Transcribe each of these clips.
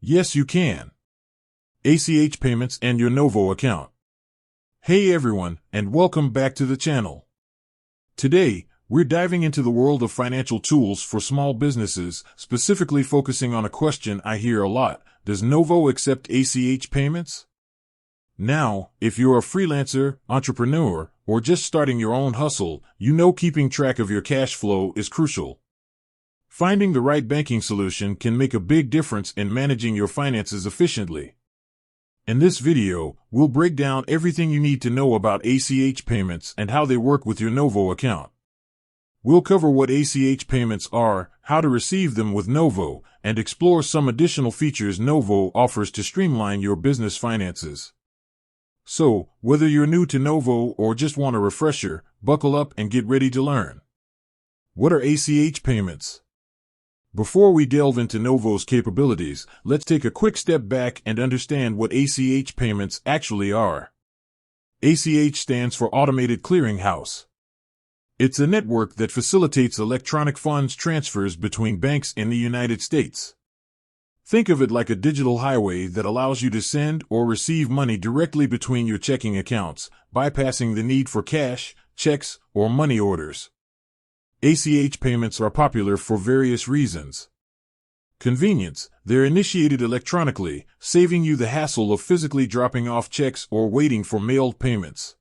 Yes, you can. ACH payments and your Novo account. Hey everyone, and welcome back to the channel. Today, we're diving into the world of financial tools for small businesses, specifically focusing on a question I hear a lot: does Novo accept ACH payments? Now, if you're a freelancer, entrepreneur, or just starting your own hustle, you know keeping track of your cash flow is crucial. Finding the right banking solution can make a big difference in managing your finances efficiently. In this video, we'll break down everything you need to know about ACH payments and how they work with your Novo account. We'll cover what ACH payments are, how to receive them with Novo, and explore some additional features Novo offers to streamline your business finances. So, whether you're new to Novo or just want a refresher, buckle up and get ready to learn. What are ACH payments? Before we delve into Novo's capabilities, let's take a quick step back and understand what ACH payments actually are. ACH stands for Automated Clearing House. It's a network that facilitates electronic funds transfers between banks in the United States. Think of it like a digital highway that allows you to send or receive money directly between your checking accounts, bypassing the need for cash, checks, or money orders. ACH payments are popular for various reasons. Convenience: they're initiated electronically, saving you the hassle of physically dropping off checks or waiting for mailed payments.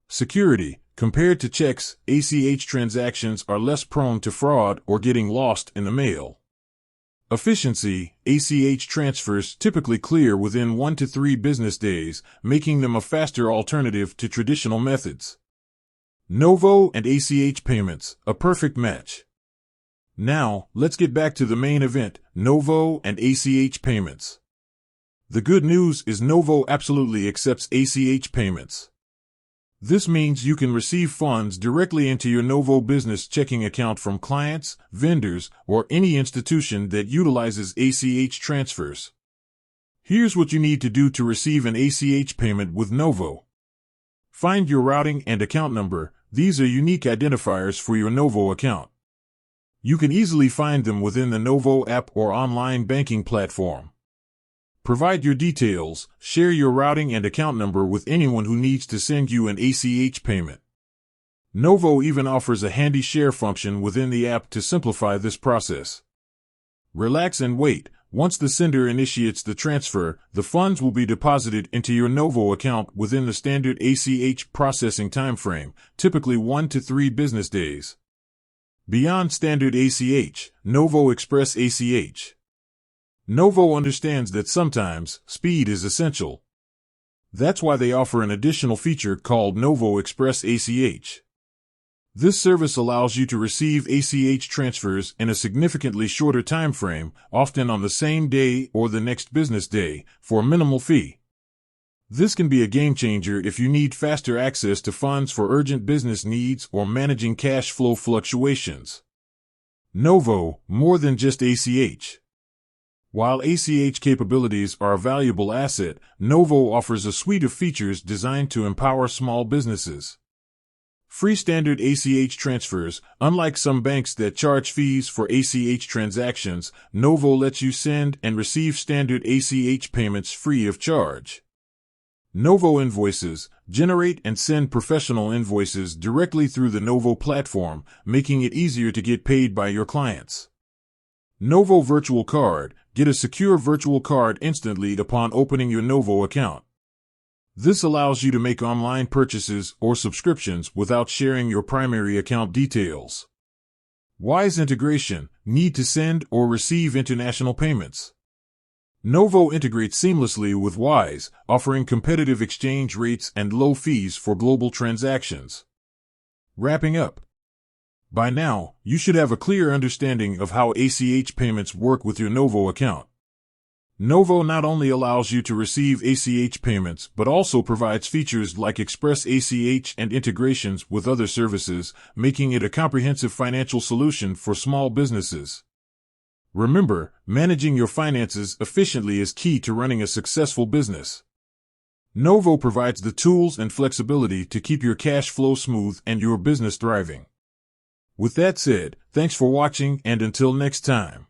Security: compared to checks, ACH transactions are less prone to fraud or getting lost in the mail. Efficiency: ACH transfers typically clear within 1 to 3 business days, making them a faster alternative to traditional methods. Novo and ACH payments, a perfect match. Now, let's get back to the main event: Novo and ACH payments. The good news is Novo absolutely accepts ACH payments. This means you can receive funds directly into your Novo business checking account from clients, vendors, or any institution that utilizes ACH transfers. Here's what you need to do to receive an ACH payment with Novo. Find your routing and account number. These are unique identifiers for your Novo account. You can easily find them within the Novo app or online banking platform. Provide your details, share your routing and account number with anyone who needs to send you an ACH payment. Novo even offers a handy share function within the app to simplify this process. Relax and wait. Once the sender initiates the transfer, the funds will be deposited into your Novo account within the standard ACH processing timeframe, typically 1 to 3 business days. Beyond standard ACH, Novo Express ACH. Novo understands that sometimes speed is essential. That's why they offer an additional feature called Novo Express ACH. This service allows you to receive ACH transfers in a significantly shorter time frame, often on the same day or the next business day, for a minimal fee. This can be a game changer if you need faster access to funds for urgent business needs or managing cash flow fluctuations. Novo, more than just ACH. While ACH capabilities are a valuable asset, Novo offers a suite of features designed to empower small businesses. Free standard ACH transfers. Unlike some banks that charge fees for ACH transactions, Novo lets you send and receive standard ACH payments free of charge. Novo Invoices. Generate and send professional invoices directly through the Novo platform, making it easier to get paid by your clients. Novo Virtual Card. Get a secure virtual card instantly upon opening your Novo account. This allows you to make online purchases or subscriptions without sharing your primary account details. Wise integration. Need to send or receive international payments. Novo integrates seamlessly with Wise, offering competitive exchange rates and low fees for global transactions. Wrapping up. By now, you should have a clear understanding of how ACH payments work with your Novo account. Novo not only allows you to receive ACH payments but also provides features like Express ACH and integrations with other services, making it a comprehensive financial solution for small businesses. Remember, managing your finances efficiently is key to running a successful business. Novo provides the tools and flexibility to keep your cash flow smooth and your business thriving. With that said, thanks for watching, and until next time.